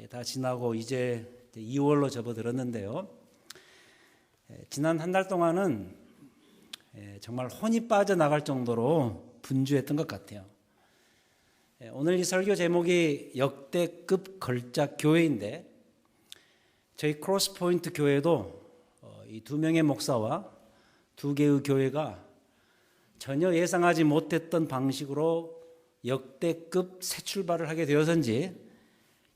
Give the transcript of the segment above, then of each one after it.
다 지나고 이제 2월로 접어들었는데요. 지난 한 달 동안은 정말 혼이 빠져나갈 정도로 분주했던 것 같아요. 오늘 이 설교 제목이 역대급 걸작 교회인데, 저희 크로스포인트 교회도 이 두 명의 목사와 두 개의 교회가 전혀 예상하지 못했던 방식으로 역대급 새 출발을 하게 되어서인지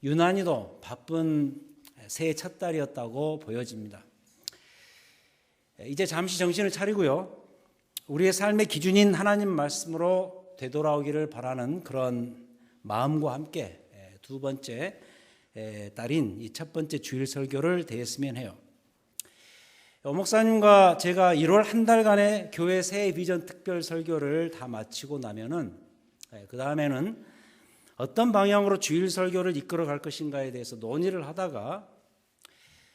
유난히도 바쁜 새해 첫 달이었다고 보여집니다. 이제 잠시 정신을 차리고요, 우리의 삶의 기준인 하나님 말씀으로 되돌아오기를 바라는 그런 마음과 함께 두 번째 달인 이 첫 번째 주일 설교를 대했으면 해요. 목사님과 제가 1월 한 달간의 교회 새해 비전 특별 설교를 다 마치고 나면은 그 다음에는 어떤 방향으로 주일 설교를 이끌어 갈 것인가에 대해서 논의를 하다가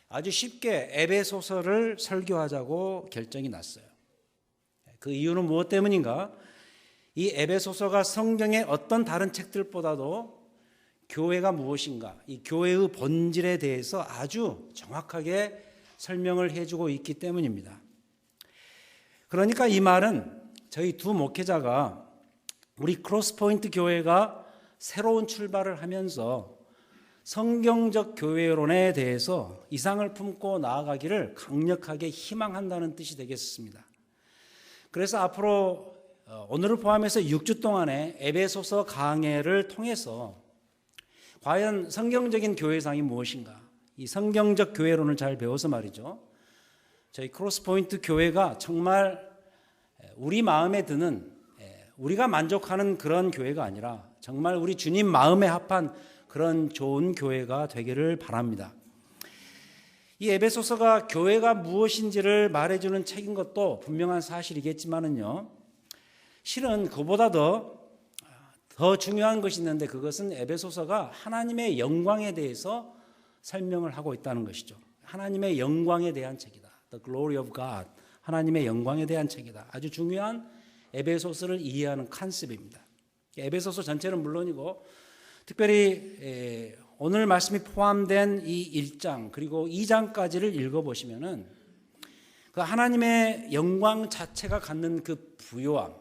아주 쉽게 에베소서를 설교하자고 결정이 났어요. 그 이유는 무엇 때문인가? 이 에베소서가 성경의 어떤 다른 책들보다도 교회가 무엇인가, 이 교회의 본질에 대해서 아주 정확하게 설명을 해주고 있기 때문입니다. 그러니까 이 말은 저희 두 목회자가 우리 크로스포인트 교회가 새로운 출발을 하면서 성경적 교회론에 대해서 이상을 품고 나아가기를 강력하게 희망한다는 뜻이 되겠습니다. 그래서 앞으로 오늘을 포함해서 6주 동안의 에베소서 강해를 통해서 과연 성경적인 교회상이 무엇인가, 이 성경적 교회론을 잘 배워서 말이죠, 저희 크로스포인트 교회가 정말 우리 마음에 드는, 우리가 만족하는 그런 교회가 아니라 정말 우리 주님 마음에 합한 그런 좋은 교회가 되기를 바랍니다. 이 에베소서가 교회가 무엇인지를 말해주는 책인 것도 분명한 사실이겠지만은요, 실은 그보다 더 중요한 것이 있는데, 그것은 에베소서가 하나님의 영광에 대해서 설명을 하고 있다는 것이죠. 하나님의 영광에 대한 책이다. The glory of God. 하나님의 영광에 대한 책이다. 아주 중요한 에베소서를 이해하는 컨셉입니다. 에베소서 전체는 물론이고 특별히 오늘 말씀이 포함된 이 1장 그리고 2장까지를 읽어보시면은 그 하나님의 영광 자체가 갖는 그 부요함,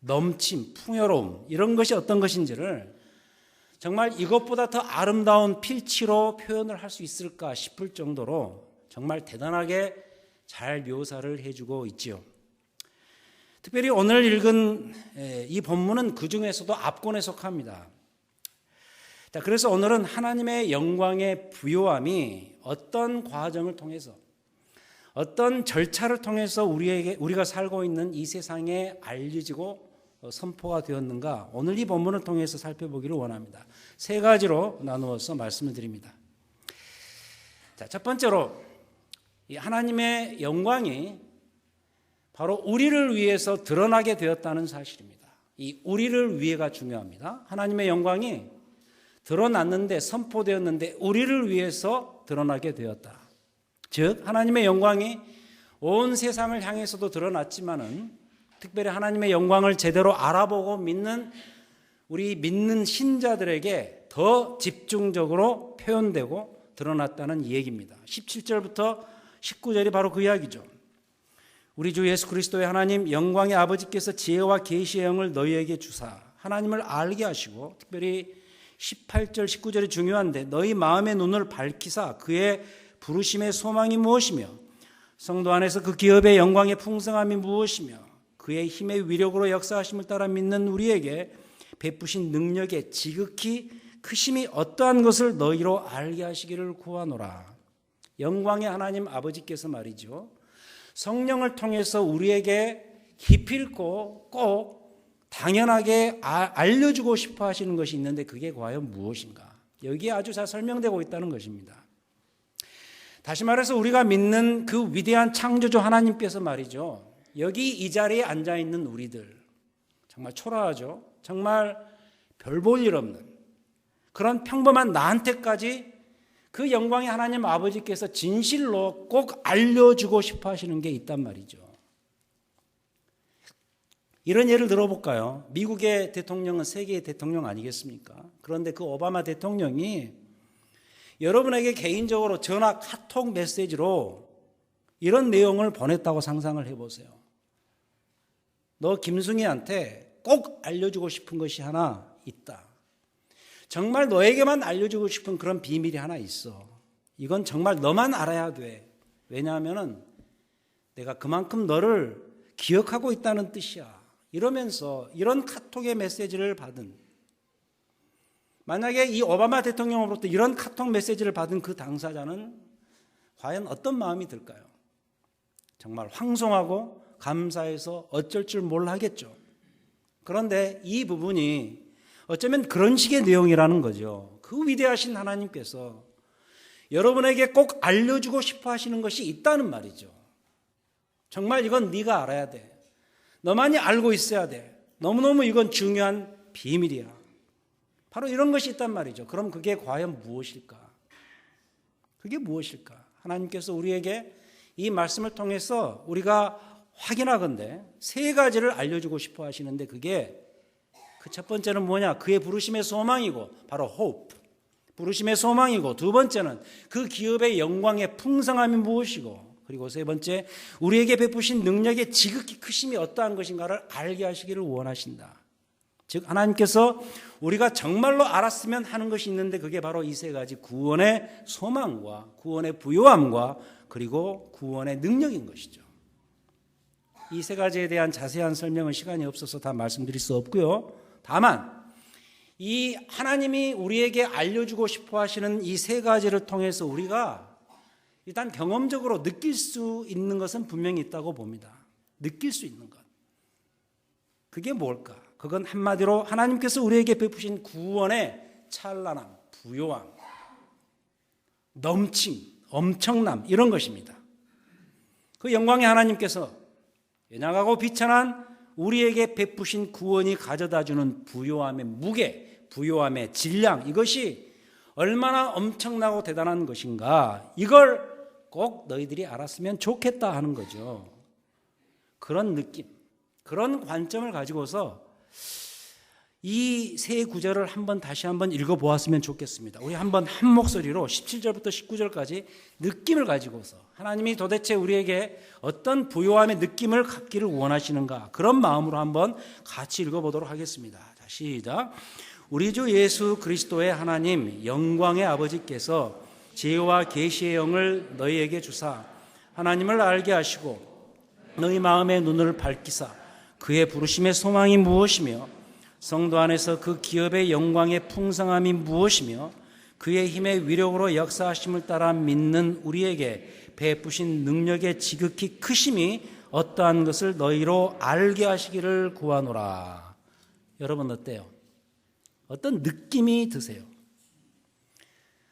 넘침, 풍요로움, 이런 것이 어떤 것인지를 정말 이것보다 더 아름다운 필치로 표현을 할 수 있을까 싶을 정도로 정말 대단하게 잘 묘사를 해주고 있지요. 특별히 오늘 읽은 이 본문은 그 중에서도 앞권에 속합니다. 자, 그래서 오늘은 하나님의 영광의 부요함이 어떤 과정을 통해서, 어떤 절차를 통해서 우리가 살고 있는 이 세상에 알려지고 선포가 되었는가, 오늘 이 본문을 통해서 살펴보기를 원합니다. 세 가지로 나누어서 말씀을 드립니다. 자, 첫 번째로 이 하나님의 영광이 바로 우리를 위해서 드러나게 되었다는 사실입니다. 이 우리를 위해가 중요합니다. 하나님의 영광이 드러났는데, 선포되었는데 우리를 위해서 드러나게 되었다. 즉 하나님의 영광이 온 세상을 향해서도 드러났지만은 특별히 하나님의 영광을 제대로 알아보고 믿는 우리 믿는 신자들에게 더 집중적으로 표현되고 드러났다는 얘기입니다. 17절부터 19절이 바로 그 이야기죠. 우리 주 예수 그리스도의 하나님 영광의 아버지께서 지혜와 계시의 영을 너희에게 주사 하나님을 알게 하시고, 특별히 18절 19절이 중요한데, 너희 마음의 눈을 밝히사 그의 부르심의 소망이 무엇이며 성도 안에서 그 기업의 영광의 풍성함이 무엇이며 그의 힘의 위력으로 역사하심을 따라 믿는 우리에게 베푸신 능력의 지극히 크심이 어떠한 것을 너희로 알게 하시기를 구하노라. 영광의 하나님 아버지께서 말이죠, 성령을 통해서 우리에게 기필코 꼭 당연하게 알려주고 싶어 하시는 것이 있는데, 그게 과연 무엇인가? 여기에 아주 잘 설명되고 있다는 것입니다. 다시 말해서 우리가 믿는 그 위대한 창조주 하나님께서 말이죠, 여기 이 자리에 앉아있는 우리들, 정말 초라하죠. 정말 별 볼 일 없는 그런 평범한 나한테까지 그 영광의 하나님 아버지께서 진실로 꼭 알려주고 싶어 하시는 게 있단 말이죠. 이런 예를 들어볼까요? 미국의 대통령은 세계의 대통령 아니겠습니까? 그런데 그 오바마 대통령이 여러분에게 개인적으로 전화, 카톡 메시지로 이런 내용을 보냈다고 상상을 해보세요. 너 김승희한테 꼭 알려주고 싶은 것이 하나 있다. 정말 너에게만 알려주고 싶은 그런 비밀이 하나 있어. 이건 정말 너만 알아야 돼. 왜냐하면 내가 그만큼 너를 기억하고 있다는 뜻이야. 이러면서 이런 카톡의 메시지를 받은, 만약에 이 오바마 대통령으로부터 이런 카톡 메시지를 받은 그 당사자는 과연 어떤 마음이 들까요? 정말 황송하고 감사해서 어쩔 줄 몰라 하겠죠. 그런데 이 부분이 어쩌면 그런 식의 내용이라는 거죠. 그 위대하신 하나님께서 여러분에게 꼭 알려주고 싶어 하시는 것이 있다는 말이죠. 정말 이건 네가 알아야 돼. 너만이 알고 있어야 돼. 너무너무 이건 중요한 비밀이야. 바로 이런 것이 있단 말이죠. 그럼 그게 과연 무엇일까? 그게 무엇일까? 하나님께서 우리에게 이 말씀을 통해서 우리가 확인하건대 세 가지를 알려주고 싶어 하시는데, 그게 그 첫 번째는 뭐냐? 그의 부르심의 소망이고, 바로 hope. 부르심의 소망이고, 두 번째는 그 기업의 영광의 풍성함이 무엇이고, 그리고 세 번째, 우리에게 베푸신 능력의 지극히 크심이 어떠한 것인가를 알게 하시기를 원하신다. 즉 하나님께서 우리가 정말로 알았으면 하는 것이 있는데, 그게 바로 이 세 가지 구원의 소망과 구원의 부요함과 그리고 구원의 능력인 것이죠. 이 세 가지에 대한 자세한 설명은 시간이 없어서 다 말씀드릴 수 없고요. 다만 이 하나님이 우리에게 알려주고 싶어 하시는 이 세 가지를 통해서 우리가 일단 경험적으로 느낄 수 있는 것은 분명히 있다고 봅니다. 느낄 수 있는 것. 그게 뭘까? 그건 한마디로 하나님께서 우리에게 베푸신 구원의 찬란함, 부요함, 넘침, 엄청남, 이런 것입니다. 그 영광의 하나님께서 연약하고 비천한 우리에게 베푸신 구원이 가져다주는 부요함의 무게, 부요함의 질량, 이것이 얼마나 엄청나고 대단한 것인가, 이걸 꼭 너희들이 알았으면 좋겠다 하는 거죠. 그런 느낌, 그런 관점을 가지고서 이 세 구절을 다시 한번 읽어보았으면 좋겠습니다. 우리 한번 한 목소리로 17절부터 19절까지 느낌을 가지고서 하나님이 도대체 우리에게 어떤 부요함의 느낌을 갖기를 원하시는가, 그런 마음으로 한번 같이 읽어보도록 하겠습니다. 자, 시작. 우리 주 예수 그리스도의 하나님 영광의 아버지께서 지혜와 계시의 영을 너희에게 주사 하나님을 알게 하시고 너희 마음의 눈을 밝히사 그의 부르심의 소망이 무엇이며 성도 안에서 그 기업의 영광의 풍성함이 무엇이며 그의 힘의 위력으로 역사하심을 따라 믿는 우리에게 베푸신 능력의 지극히 크심이 어떠한 것을 너희로 알게 하시기를 구하노라. 여러분 어때요? 어떤 느낌이 드세요?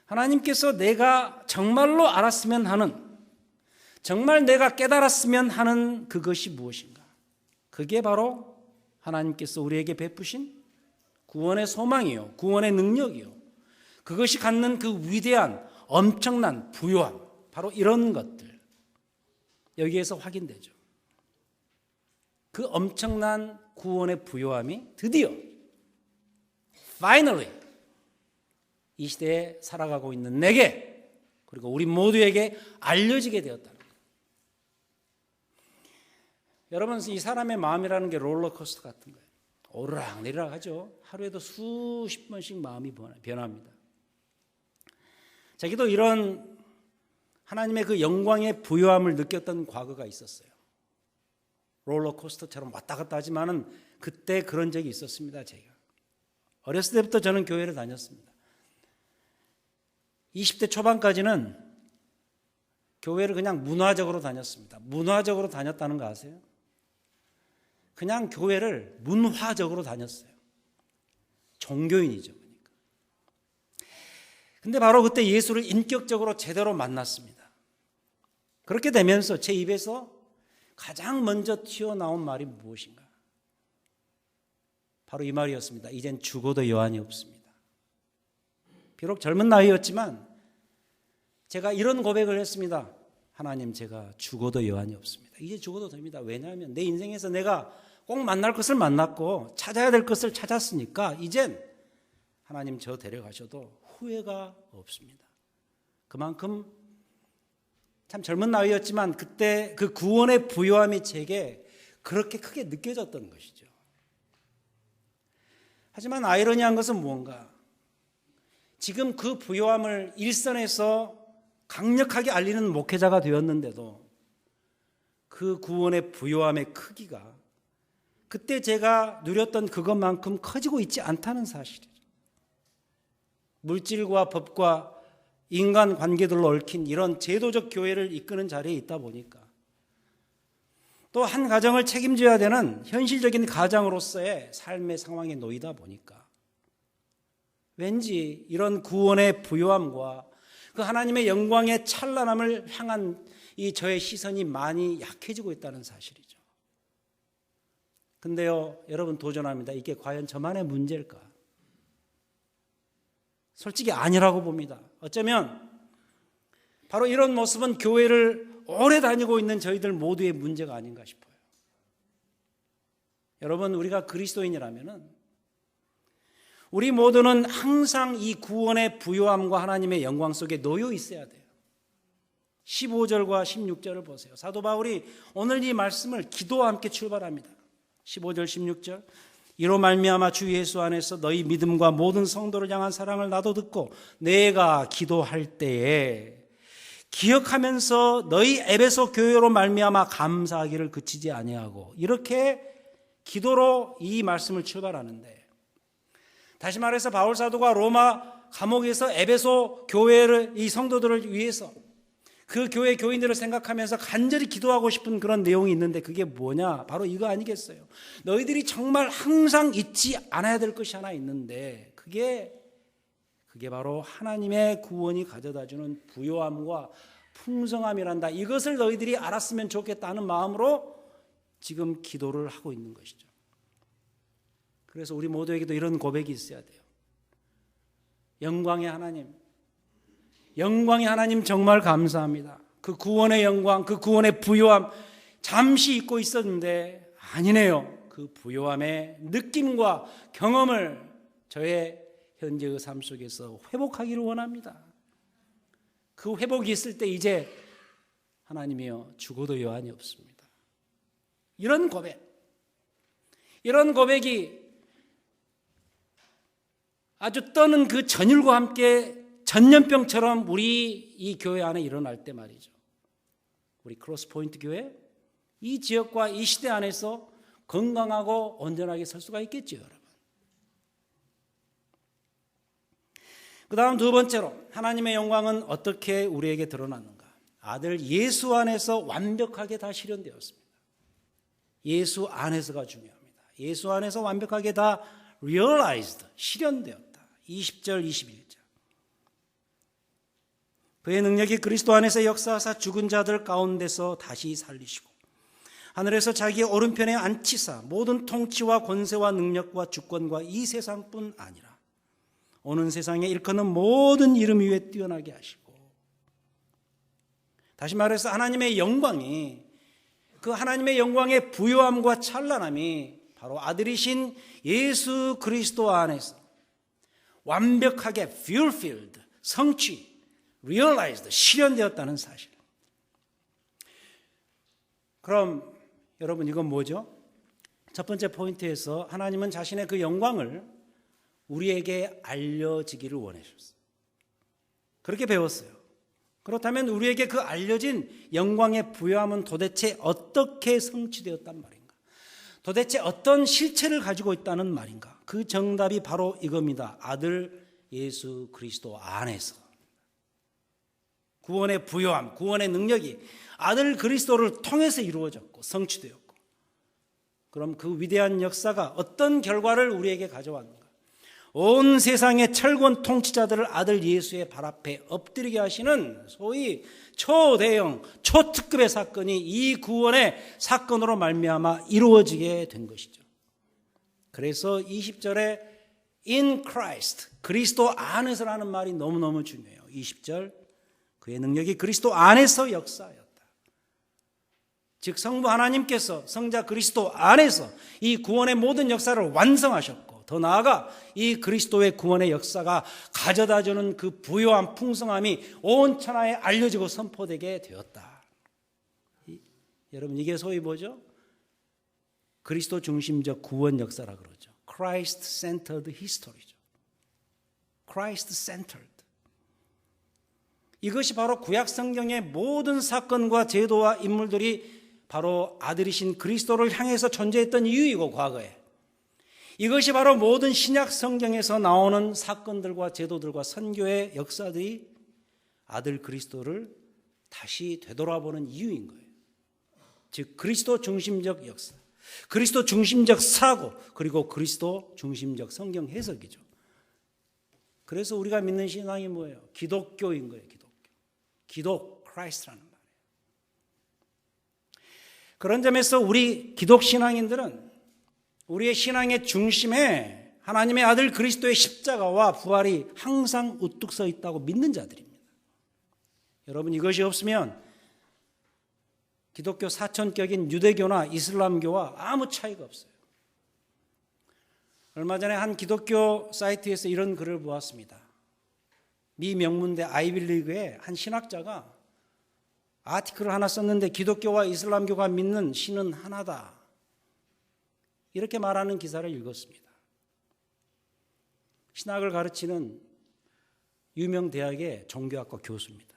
하나님께서 내가 정말로 알았으면 하는, 정말 내가 깨달았으면 하는 그것이 무엇인가? 그게 바로 하나님께서 우리에게 베푸신 구원의 소망이요, 구원의 능력이요, 그것이 갖는 그 위대한 엄청난 부요함, 바로 이런 것들 여기에서 확인되죠. 그 엄청난 구원의 부요함이 드디어 finally 이 시대에 살아가고 있는 내게 그리고 우리 모두에게 알려지게 되었다. 여러분, 이 사람의 마음이라는 게 롤러코스터 같은 거예요. 오르락내리락 하죠. 하루에도 수십 번씩 마음이 변합니다. 자기도 이런 하나님의 그 영광의 부요함을 느꼈던 과거가 있었어요. 롤러코스터처럼 왔다 갔다 하지만은 그때 그런 적이 있었습니다. 제가 어렸을 때부터 저는 교회를 다녔습니다. 20대 초반까지는 교회를 그냥 문화적으로 다녔습니다. 문화적으로 다녔다는 거 아세요? 그냥 교회를 문화적으로 다녔어요. 종교인이죠. 그러니까. 근데 바로 그때 예수를 인격적으로 제대로 만났습니다. 그렇게 되면서 제 입에서 가장 먼저 튀어나온 말이 무엇인가? 바로 이 말이었습니다. 이젠 죽어도 여한이 없습니다. 비록 젊은 나이였지만 제가 이런 고백을 했습니다. 하나님, 제가 죽어도 여한이 없습니다. 이제 죽어도 됩니다. 왜냐하면 내 인생에서 내가 꼭 만날 것을 만났고 찾아야 될 것을 찾았으니까 이젠 하나님 저 데려가셔도 후회가 없습니다. 그만큼 참 젊은 나이였지만 그때 그 구원의 부요함이 제게 그렇게 크게 느껴졌던 것이죠. 하지만 아이러니한 것은 무언가, 지금 그 부요함을 일선에서 강력하게 알리는 목회자가 되었는데도 그 구원의 부요함의 크기가 그때 제가 누렸던 그것만큼 커지고 있지 않다는 사실이죠. 물질과 법과 인간 관계들로 얽힌 이런 제도적 교회를 이끄는 자리에 있다 보니까, 또 한 가정을 책임져야 되는 현실적인 가장으로서의 삶의 상황에 놓이다 보니까 왠지 이런 구원의 부요함과 그 하나님의 영광의 찬란함을 향한 이 저의 시선이 많이 약해지고 있다는 사실이죠. 근데요, 여러분 도전합니다. 이게 과연 저만의 문제일까? 솔직히 아니라고 봅니다. 어쩌면 바로 이런 모습은 교회를 오래 다니고 있는 저희들 모두의 문제가 아닌가 싶어요. 여러분, 우리가 그리스도인이라면은 우리 모두는 항상 이 구원의 부요함과 하나님의 영광 속에 놓여 있어야 돼요. 15절과 16절을 보세요. 사도 바울이 오늘 이 말씀을 기도와 함께 출발합니다. 15절 16절, 이로 말미암아 주 예수 안에서 너희 믿음과 모든 성도를 향한 사랑을 나도 듣고 내가 기도할 때에 기억하면서 너희 에베소 교회로 말미암아 감사하기를 그치지 아니하고, 이렇게 기도로 이 말씀을 출발하는데, 다시 말해서 바울 사도가 로마 감옥에서 에베소 교회를, 이 성도들을 위해서 그 교회 교인들을 생각하면서 간절히 기도하고 싶은 그런 내용이 있는데, 그게 뭐냐? 바로 이거 아니겠어요? 너희들이 정말 항상 잊지 않아야 될 것이 하나 있는데, 그게 바로 하나님의 구원이 가져다주는 부요함과 풍성함이란다. 이것을 너희들이 알았으면 좋겠다는 마음으로 지금 기도를 하고 있는 것이죠. 그래서 우리 모두에게도 이런 고백이 있어야 돼요. 영광의 하나님, 정말 감사합니다. 그 구원의 영광, 그 구원의 부요함 잠시 잊고 있었는데 아니네요. 그 부요함의 느낌과 경험을 저의 현재의 삶 속에서 회복하기를 원합니다. 그 회복이 있을 때 이제 하나님이여 죽어도 여한이 없습니다. 이런 고백이 아주 떠는 그 전율과 함께 전염병처럼 우리 이 교회 안에 일어날 때 말이죠. 우리 크로스포인트 교회, 이 지역과 이 시대 안에서 건강하고 온전하게 설 수가 있겠죠, 여러분. 그 다음 두 번째로, 하나님의 영광은 어떻게 우리에게 드러났는가? 아들 예수 안에서 완벽하게 다 실현되었습니다. 예수 안에서가 중요합니다. 예수 안에서 완벽하게 다 realized, 실현되었다. 20절, 21절. 그의 능력이 그리스도 안에서 역사하사 죽은 자들 가운데서 다시 살리시고 하늘에서 자기의 오른편에 앉히사 모든 통치와 권세와 능력과 주권과 이 세상뿐 아니라 오는 세상에 일컫는 모든 이름 위에 뛰어나게 하시고, 다시 말해서 하나님의 영광이, 그 하나님의 영광의 부요함과 찬란함이 바로 아들이신 예수 그리스도 안에서 완벽하게 fulfilled, 성취, realized, 실현되었다는 사실. 그럼 여러분, 이건 뭐죠? 첫 번째 포인트에서 하나님은 자신의 그 영광을 우리에게 알려지기를 원하셨어요. 그렇게 배웠어요. 그렇다면 우리에게 그 알려진 영광의 부요함은 도대체 어떻게 성취되었단 말인가? 도대체 어떤 실체를 가지고 있다는 말인가? 그 정답이 바로 이겁니다. 아들 예수 그리스도 안에서 구원의 부요함, 구원의 능력이 아들 그리스도를 통해서 이루어졌고 성취되었고, 그럼 그 위대한 역사가 어떤 결과를 우리에게 가져왔는가? 온 세상의 철권 통치자들을 아들 예수의 발 앞에 엎드리게 하시는 소위 초대형, 초특급의 사건이 이 구원의 사건으로 말미암아 이루어지게 된 것이죠. 그래서 20절에 in Christ, 그리스도 안에서라는 말이 너무너무 중요해요. 20절, 그의 능력이 그리스도 안에서 역사하였다. 즉 성부 하나님께서 성자 그리스도 안에서 이 구원의 모든 역사를 완성하셨고 더 나아가 이 그리스도의 구원의 역사가 가져다주는 그 부요한 풍성함이 온 천하에 알려지고 선포되게 되었다. 여러분, 이게 소위 뭐죠? 그리스도 중심적 구원 역사라 그러죠. Christ-centered history죠. Christ-centered. 이것이 바로 구약 성경의 모든 사건과 제도와 인물들이 바로 아들이신 그리스도를 향해서 존재했던 이유이고, 과거에 이것이 바로 모든 신약 성경에서 나오는 사건들과 제도들과 선교의 역사들이 아들 그리스도를 다시 되돌아보는 이유인 거예요. 즉 그리스도 중심적 역사, 그리스도 중심적 사고, 그리고 그리스도 중심적 성경 해석이죠. 그래서 우리가 믿는 신앙이 뭐예요? 기독교인 거예요. 기독, 크라이스트라는 말이에요. 그런 점에서 우리 기독 신앙인들은 우리의 신앙의 중심에 하나님의 아들 그리스도의 십자가와 부활이 항상 우뚝 서 있다고 믿는 자들입니다. 여러분, 이것이 없으면 기독교 사천격인 유대교나 이슬람교와 아무 차이가 없어요. 얼마 전에 한 기독교 사이트에서 이런 글을 보았습니다. 미 명문대 아이비리그의 한 신학자가 아티클을 하나 썼는데, 기독교와 이슬람교가 믿는 신은 하나다, 이렇게 말하는 기사를 읽었습니다. 신학을 가르치는 유명 대학의 종교학과 교수입니다.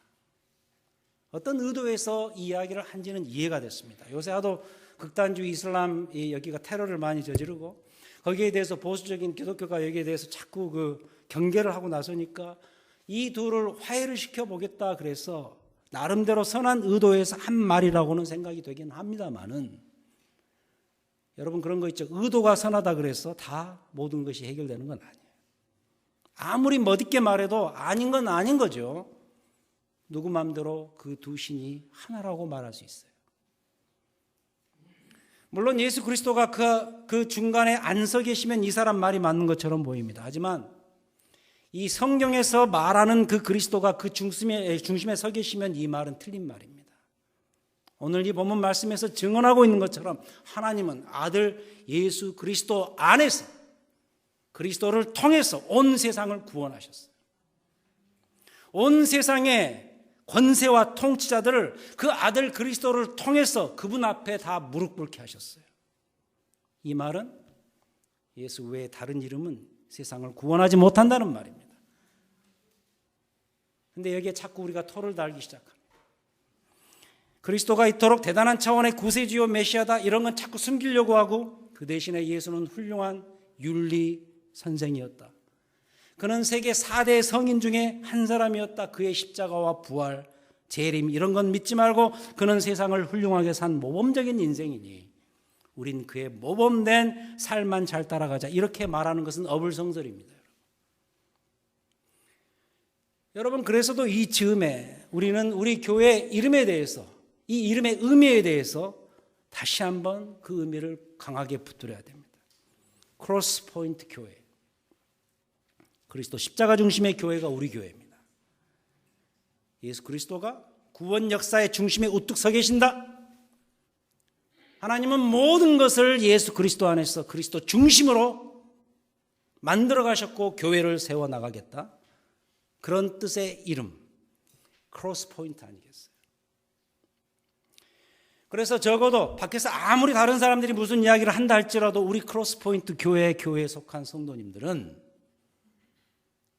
어떤 의도에서 이 이야기를 한지는 이해가 됐습니다. 요새 하도 극단주의 이슬람이 여기가 테러를 많이 저지르고, 거기에 대해서 보수적인 기독교가 여기에 대해서 자꾸 그 경계를 하고 나서니까 이 둘을 화해를 시켜보겠다 그래서 나름대로 선한 의도에서 한 말이라고는 생각이 되긴 합니다만은, 여러분 그런 거 있죠. 의도가 선하다 그래서 다 모든 것이 해결되는 건 아니에요. 아무리 멋있게 말해도 아닌 건 아닌 거죠. 누구 마음대로 그 두 신이 하나라고 말할 수 있어요. 물론 예수 그리스도가 그 중간에 안 서 계시면 이 사람 말이 맞는 것처럼 보입니다. 하지만 이 성경에서 말하는 그 그리스도가 그 중심에 서 계시면 이 말은 틀린 말입니다. 오늘 이 본문 말씀에서 증언하고 있는 것처럼 하나님은 아들 예수 그리스도 안에서, 그리스도를 통해서 온 세상을 구원하셨어요. 온 세상의 권세와 통치자들을 그 아들 그리스도를 통해서 그분 앞에 다 무릎 꿇게 하셨어요. 이 말은 예수 외에 다른 이름은 세상을 구원하지 못한다는 말입니다. 그런데 여기에 자꾸 우리가 토를 달기 시작합니다. 그리스도가 이토록 대단한 차원의 구세주요 메시아다, 이런 건 자꾸 숨기려고 하고, 그 대신에 예수는 훌륭한 윤리 선생이었다. 그는 세계 4대 성인 중에 한 사람이었다. 그의 십자가와 부활, 재림 이런 건 믿지 말고 그는 세상을 훌륭하게 산 모범적인 인생이니 우린 그의 모범된 삶만 잘 따라가자, 이렇게 말하는 것은 어불성설입니다. 여러분, 그래서도 이 즈음에 우리는 우리 교회 이름에 대해서, 이 이름의 의미에 대해서 다시 한번 그 의미를 강하게 붙들어야 됩니다. 크로스 포인트 교회, 그리스도 십자가 중심의 교회가 우리 교회입니다. 예수 그리스도가 구원 역사의 중심에 우뚝 서 계신다. 하나님은 모든 것을 예수 그리스도 안에서 그리스도 중심으로 만들어 가셨고 교회를 세워나가겠다. 그런 뜻의 이름, 크로스 포인트 아니겠어요? 그래서 적어도 밖에서 아무리 다른 사람들이 무슨 이야기를 한다 할지라도 우리 크로스 포인트 교회에 속한 성도님들은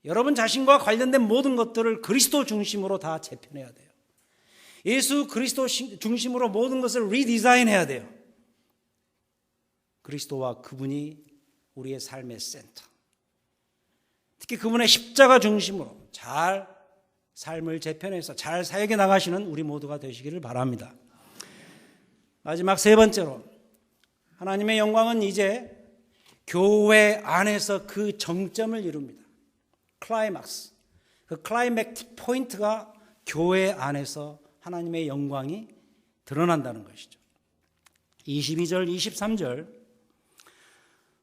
여러분 자신과 관련된 모든 것들을 그리스도 중심으로 다 재편해야 돼요. 예수 그리스도 중심으로 모든 것을 리디자인해야 돼요. 그리스도와 그분이 우리의 삶의 센터, 특히 그분의 십자가 중심으로 잘 삶을 재편해서 잘 사역해 나가시는 우리 모두가 되시기를 바랍니다. 마지막 세 번째로, 하나님의 영광은 이제 교회 안에서 그 정점을 이룹니다. 클라이막스, 그 클라이맥틱 포인트가 교회 안에서 하나님의 영광이 드러난다는 것이죠. 22절, 23절,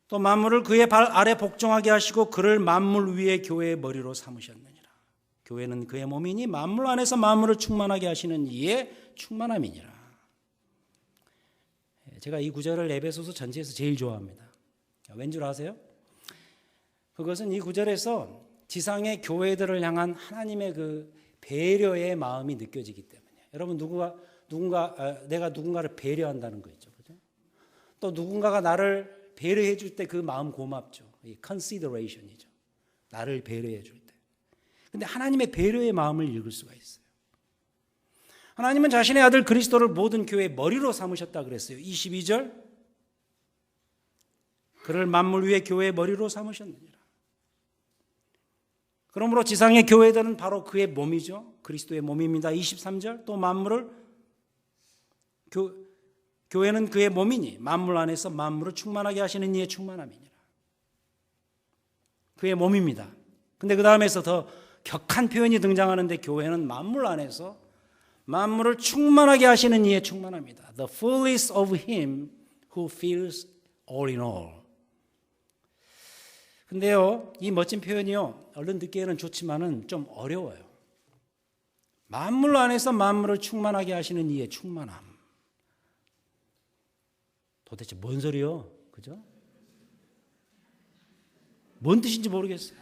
또 만물을 그의 발 아래 복종하게 하시고 그를 만물 위에 교회의 머리로 삼으셨느니라. 교회는 그의 몸이니 만물 안에서 만물을 충만하게 하시는 이의 충만함이니라. 제가 이 구절을 에베소서 전체에서 제일 좋아합니다. 왠 줄 아세요? 그것은 이 구절에서 지상의 교회들을 향한 하나님의 그 배려의 마음이 느껴지기 때문이에요. 여러분 내가 누군가를 배려한다는 거 있죠, 그죠? 또 누군가가 나를 배려해 줄 때 그 마음 고맙죠. 이 consideration이죠. 나를 배려해 줄 때. 근데 하나님의 배려의 마음을 읽을 수가 있어요. 하나님은 자신의 아들 그리스도를 모든 교회의 머리로 삼으셨다 그랬어요. 22절. 그를 만물 위의 교회의 머리로 삼으셨느니라. 그러므로 지상의 교회들은 바로 그의 몸이죠. 그리스도의 몸입니다. 23절. 또 만물을 교회는 그의 몸이니 만물 안에서 만물을 충만하게 하시는 이의 충만함이니라. 그의 몸입니다. 근데 그 다음에서 더 격한 표현이 등장하는데 교회는 만물 안에서 만물을 충만하게 하시는 이의 충만함이다. The fullness of him who fills all in all. 근데요, 이 멋진 표현이요, 얼른 듣기에는 좋지만은 좀 어려워요. 만물 안에서 만물을 충만하게 하시는 이의 충만함. 도대체 뭔 소리요? 그죠? 뭔 뜻인지 모르겠어요.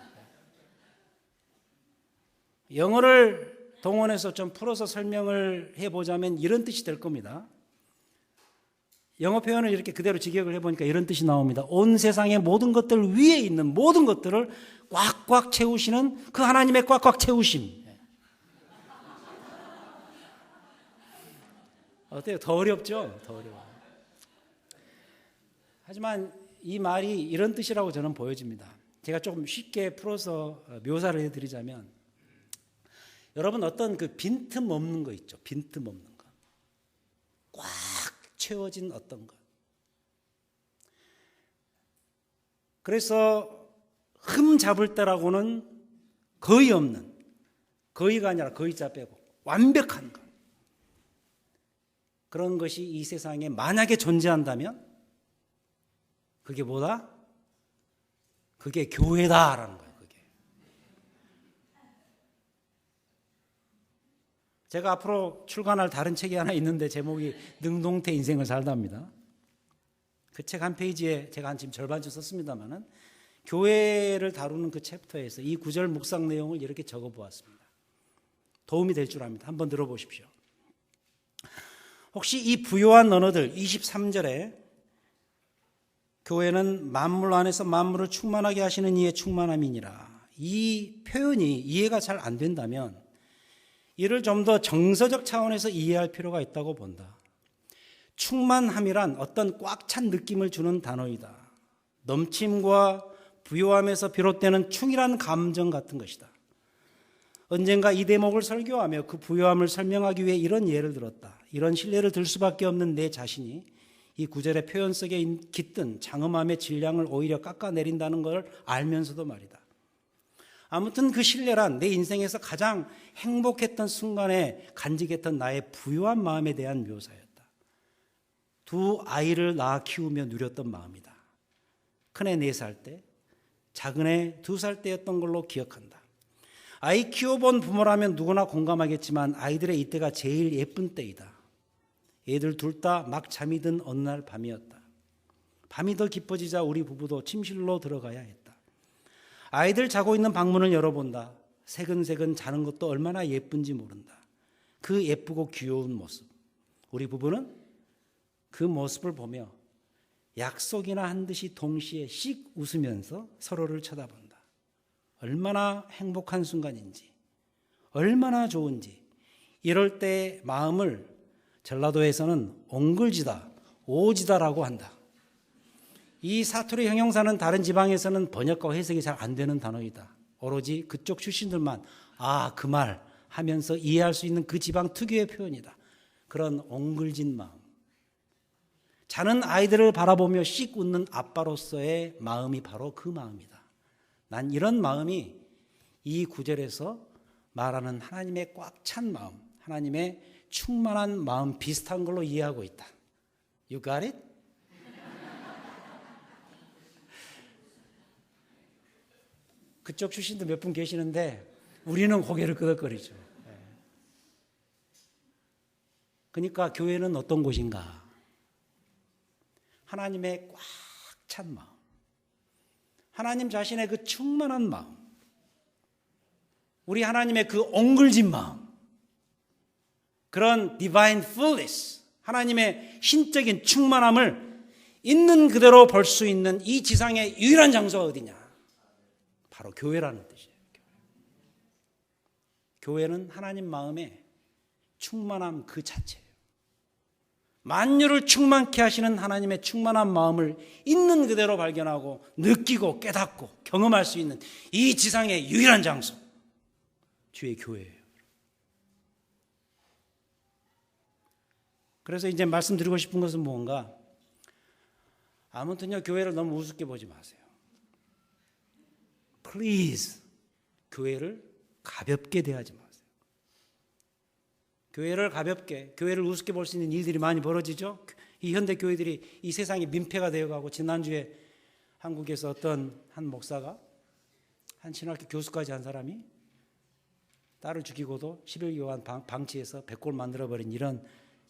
영어를 동원해서 좀 풀어서 설명을 해보자면 이런 뜻이 될 겁니다. 영어 표현을 이렇게 그대로 직역을 해보니까 이런 뜻이 나옵니다. 온 세상의 모든 것들 위에 있는 모든 것들을 꽉꽉 채우시는 그 하나님의 꽉꽉 채우심. 어때요? 더 어렵죠? 더 어려워요. 하지만 이 말이 이런 뜻이라고 저는 보여집니다. 제가 조금 쉽게 풀어서 묘사를 해드리자면, 여러분 어떤 그 빈틈 없는 거 있죠? 빈틈 없는 거. 꽉 채워진 어떤 것. 그래서 흠 잡을 때라고는 거의 없는, 거의가 아니라 거의자 빼고 완벽한 것. 그런 것이 이 세상에 만약에 존재한다면 그게 뭐다? 그게 교회다라는 거예요. 그게. 제가 앞으로 출간할 다른 책이 하나 있는데 제목이 능동태 인생을 살다입니다. 그 책 한 페이지에 제가 한 지금 절반쯤 썼습니다만은 교회를 다루는 그 챕터에서 이 구절 묵상 내용을 이렇게 적어 보았습니다. 도움이 될 줄 압니다. 한번 들어보십시오. 혹시 이 부요한 언어들 23절에 교회는 만물 안에서 만물을 충만하게 하시는 이의 충만함이니라, 이 표현이 이해가 잘 안 된다면 이를 좀 더 정서적 차원에서 이해할 필요가 있다고 본다. 충만함이란 어떤 꽉 찬 느낌을 주는 단어이다. 넘침과 부요함에서 비롯되는 충이라는 감정 같은 것이다. 언젠가 이 대목을 설교하며 그 부요함을 설명하기 위해 이런 예를 들었다. 이런 신뢰를 들 수밖에 없는 내 자신이 이 구절의 표현 속에 깃든 장엄함의 질량을 오히려 깎아내린다는 걸 알면서도 말이다. 아무튼 그 신뢰란 내 인생에서 가장 행복했던 순간에 간직했던 나의 부유한 마음에 대한 묘사였다. 두 아이를 낳아 키우며 누렸던 마음이다. 큰애 4살 때, 작은애 2살 때였던 걸로 기억한다. 아이 키워본 부모라면 누구나 공감하겠지만 아이들의 이때가 제일 예쁜 때이다. 애들 둘 다 막 잠이 든 어느 날 밤이었다. 밤이 더 깊어지자 우리 부부도 침실로 들어가야 했다. 아이들 자고 있는 방문을 열어본다. 새근새근 자는 것도 얼마나 예쁜지 모른다. 그 예쁘고 귀여운 모습. 우리 부부는 그 모습을 보며 약속이나 한 듯이 동시에 씩 웃으면서 서로를 쳐다본다. 얼마나 행복한 순간인지, 얼마나 좋은지. 이럴 때 마음을 전라도에서는 옹글지다, 오지다라고 한다. 이 사투리 형용사는 다른 지방에서는 번역과 해석이 잘 안 되는 단어이다. 오로지 그쪽 출신들만 그 말 하면서 이해할 수 있는 그 지방 특유의 표현이다. 그런 옹글진 마음. 자는 아이들을 바라보며 씩 웃는 아빠로서의 마음이 바로 그 마음이다. 난 이런 마음이 이 구절에서 말하는 하나님의 꽉 찬 마음, 하나님의 충만한 마음 비슷한 걸로 이해하고 있다. You got it? 그쪽 출신도 몇 분 계시는데 우리는 고개를 끄덕거리죠. 그러니까 교회는 어떤 곳인가? 하나님의 꽉 찬 마음, 하나님 자신의 그 충만한 마음, 우리 하나님의 그 옹글진 마음, 그런 divine fullness, 하나님의 신적인 충만함을 있는 그대로 볼 수 있는 이 지상의 유일한 장소가 어디냐? 바로 교회라는 뜻이에요. 교회는 하나님 마음의 충만함 그 자체예요. 만유를 충만케 하시는 하나님의 충만한 마음을 있는 그대로 발견하고 느끼고 깨닫고 경험할 수 있는 이 지상의 유일한 장소, 주의 교회예요. 그래서 이제 말씀드리고 싶은 것은 뭔가, 아무튼요, 교회를 너무 우습게 보지 마세요. Please, 교회를 가볍게 대하지 마세요. 교회를 가볍게, 교회를 우습게 볼 수 있는 일들이 많이 벌어지죠. 이 현대 교회들이 이 세상에 민폐가 되어가고, 지난주에 한국에서 어떤 한 목사가, 한 신학교 교수까지 한 사람이 딸을 죽이고도 11개월 방치해서 백골 만들어버린 이런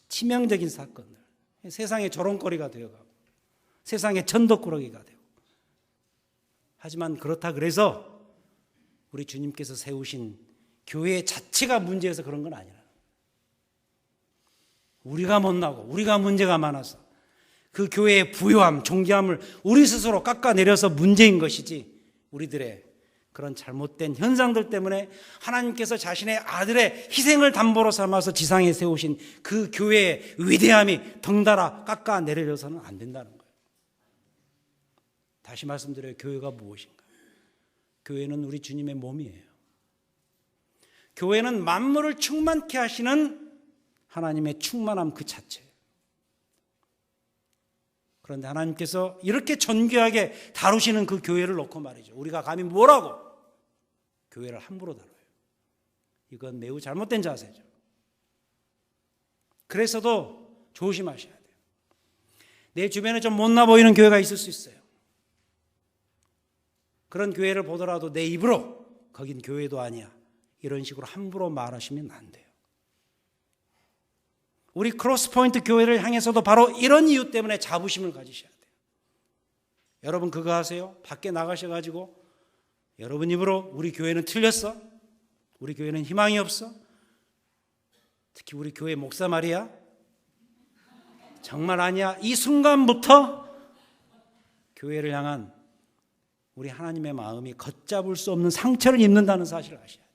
치명적인 사건들, 세상의 조롱거리가 되어가고 세상의 천덕꾸러기가 되고, 하지만 그렇다 그래서 우리 주님께서 세우신 교회 자체가 문제여서 그런 건 아니라, 우리가 못나고 우리가 문제가 많아서 그 교회의 부요함, 존귀함을 우리 스스로 깎아내려서 문제인 것이지, 우리들의 그런 잘못된 현상들 때문에 하나님께서 자신의 아들의 희생을 담보로 삼아서 지상에 세우신 그 교회의 위대함이 덩달아 깎아내려져서는 안 된다는 거예요. 다시 말씀드려요. 교회가 무엇인가? 교회는 우리 주님의 몸이에요. 교회는 만물을 충만케 하시는 하나님의 충만함 그 자체예요. 그런데 하나님께서 이렇게 존귀하게 다루시는 그 교회를 놓고 말이죠, 우리가 감히 뭐라고 교회를 함부로 다뤄요. 이건 매우 잘못된 자세죠. 그래서도 조심하셔야 돼요. 내 주변에 좀 못나 보이는 교회가 있을 수 있어요. 그런 교회를 보더라도 내 입으로 거긴 교회도 아니야, 이런 식으로 함부로 말하시면 안 돼요. 우리 크로스포인트 교회를 향해서도 바로 이런 이유 때문에 자부심을 가지셔야 돼요. 여러분 그거 아세요? 밖에 나가셔가지고 여러분 입으로 우리 교회는 틀렸어, 우리 교회는 희망이 없어, 특히 우리 교회 목사 말이야, 정말 아니야, 이 순간부터 교회를 향한 우리 하나님의 마음이 걷잡을 수 없는 상처를 입는다는 사실을 아셔야 돼요.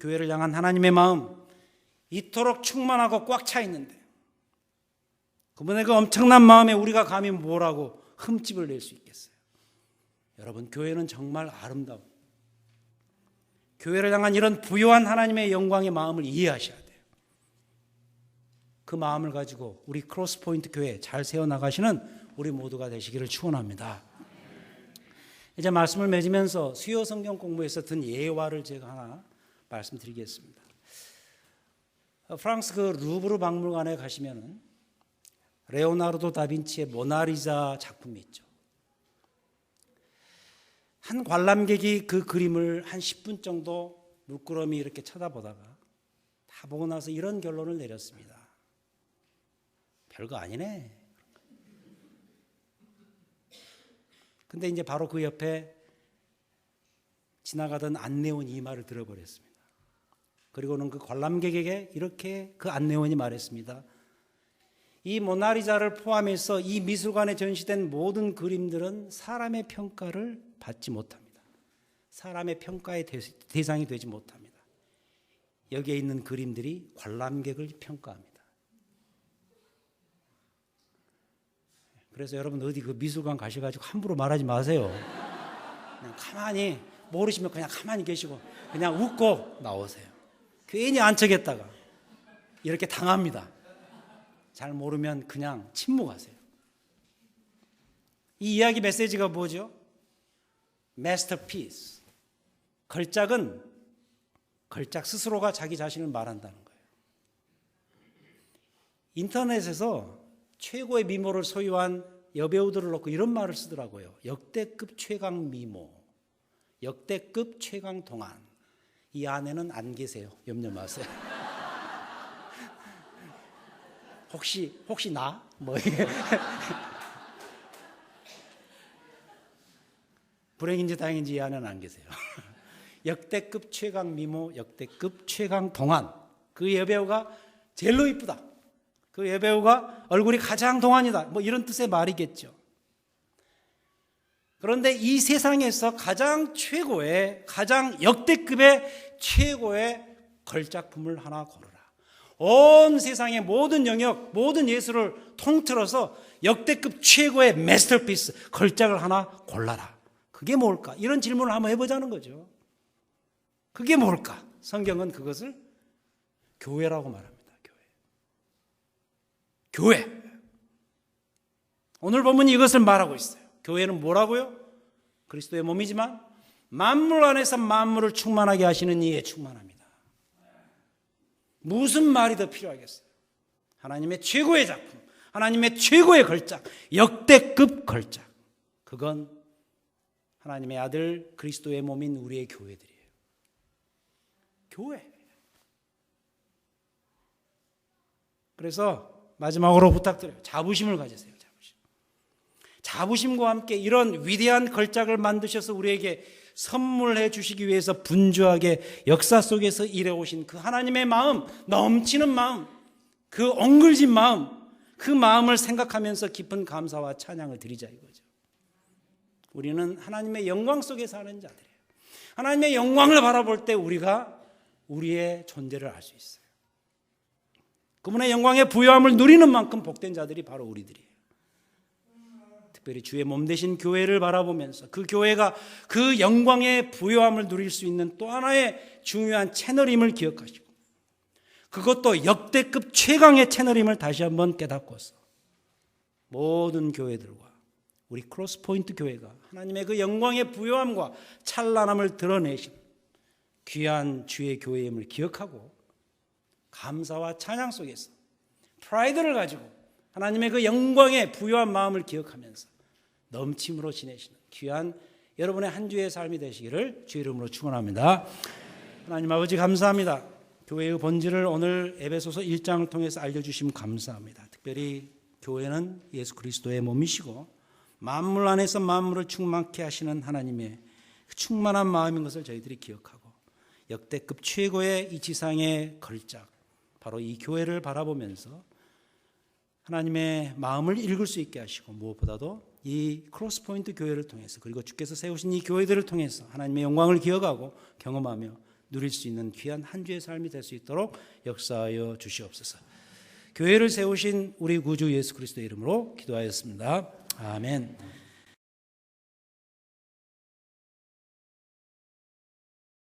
교회를 향한 하나님의 마음, 이토록 충만하고 꽉 차 있는데 그분의 그 엄청난 마음에 우리가 감히 뭐라고 흠집을 낼 수 있겠어요? 여러분, 교회는 정말 아름다운, 교회를 향한 이런 부요한 하나님의 영광의 마음을 이해하셔야 돼요. 그 마음을 가지고 우리 크로스포인트 교회 잘 세워나가시는 우리 모두가 되시기를 축원합니다. 이제 말씀을 맺으면서 수요 성경 공부에서 든 예화를 제가 하나 말씀드리겠습니다. 프랑스 그 루브르 박물관에 가시면은 레오나르도 다빈치의 모나리자 작품이 있죠. 한 관람객이 그 그림을 한 10분 정도 물끄러미 이렇게 쳐다보다가 다 보고 나서 이런 결론을 내렸습니다. 별거 아니네. 근데 이제 바로 그 옆에 지나가던 안내원이 이 말을 들어버렸습니다. 그리고는 그 관람객에게 이렇게 그 안내원이 말했습니다. 이 모나리자를 포함해서 이 미술관에 전시된 모든 그림들은 사람의 평가를 받지 못합니다. 사람의 평가의 대상이 되지 못합니다. 여기에 있는 그림들이 관람객을 평가합니다. 그래서 여러분 어디 그 미술관 가셔가지고 함부로 말하지 마세요. 그냥 가만히, 모르시면 그냥 가만히 계시고 그냥 웃고 나오세요. 괜히 안척했다가 이렇게 당합니다. 잘 모르면 그냥 침묵하세요. 이 이야기 메시지가 뭐죠? masterpiece. 걸작은 걸작 스스로가 자기 자신을 말한다는 거예요. 인터넷에서 최고의 미모를 소유한 여배우들을 놓고 이런 말을 쓰더라고요. 역대급 최강 미모, 역대급 최강 동안. 이 안에는 안 계세요. 염려 마세요. 혹시 나? 뭐 이게. 불행인지 다행인지 이 안에는 안 계세요. 역대급 최강 미모, 역대급 최강 동안. 그 여배우가 제일로 이쁘다. 그 여배우가 얼굴이 가장 동안이다. 뭐 이런 뜻의 말이겠죠. 그런데 이 세상에서 가장 최고의, 가장 역대급의 최고의 걸작품을 하나 고르라. 온 세상의 모든 영역, 모든 예술을 통틀어서 역대급 최고의 마스터피스, 걸작을 하나 골라라. 그게 뭘까? 이런 질문을 한번 해보자는 거죠. 그게 뭘까? 성경은 그것을 교회라고 말합니다. 교회. 오늘 본문이 이것을 말하고 있어요. 교회는 뭐라고요? 그리스도의 몸이지만 만물 안에서 만물을 충만하게 하시는 이에 충만합니다. 무슨 말이 더 필요하겠어요? 하나님의 최고의 작품, 하나님의 최고의 걸작, 역대급 걸작. 그건 하나님의 아들 그리스도의 몸인 우리의 교회들이에요. 교회. 그래서 마지막으로 부탁드려요. 자부심을 가지세요. 자부심과 함께 이런 위대한 걸작을 만드셔서 우리에게 선물해 주시기 위해서 분주하게 역사 속에서 일해오신 그 하나님의 마음, 넘치는 마음, 그 엉글진 마음, 그 마음을 생각하면서 깊은 감사와 찬양을 드리자 이거죠. 우리는 하나님의 영광 속에 사는 자들이에요. 하나님의 영광을 바라볼 때 우리가 우리의 존재를 알 수 있어요. 그분의 영광의 부요함을 누리는 만큼 복된 자들이 바로 우리들이에요. 특별히 주의 몸 되신 교회를 바라보면서 그 교회가 그 영광의 부요함을 누릴 수 있는 또 하나의 중요한 채널임을 기억하시고, 그것도 역대급 최강의 채널임을 다시 한번 깨닫고서 모든 교회들과 우리 크로스포인트 교회가 하나님의 그 영광의 부요함과 찬란함을 드러내신 귀한 주의 교회임을 기억하고 감사와 찬양 속에서 프라이드를 가지고 하나님의 그 영광의 부요한 마음을 기억하면서 넘침으로 지내시는 귀한 여러분의 한 주의 삶이 되시기를 주의 이름으로 축원합니다. 하나님 아버지 감사합니다. 교회의 본질을 오늘 에베소서 1장을 통해서 알려주시면 감사합니다. 특별히 교회는 예수 그리스도의 몸이시고 만물 안에서 만물을 충만케 하시는 하나님의 충만한 마음인 것을 저희들이 기억하고 역대급 최고의 이 지상의 걸작 바로 이 교회를 바라보면서 하나님의 마음을 읽을 수 있게 하시고 무엇보다도 이 크로스포인트 교회를 통해서 그리고 주께서 세우신 이 교회들을 통해서 하나님의 영광을 기억하고 경험하며 누릴 수 있는 귀한 한 주의 삶이 될 수 있도록 역사하여 주시옵소서. 교회를 세우신 우리 구주 예수 그리스도의 이름으로 기도하였습니다. 아멘.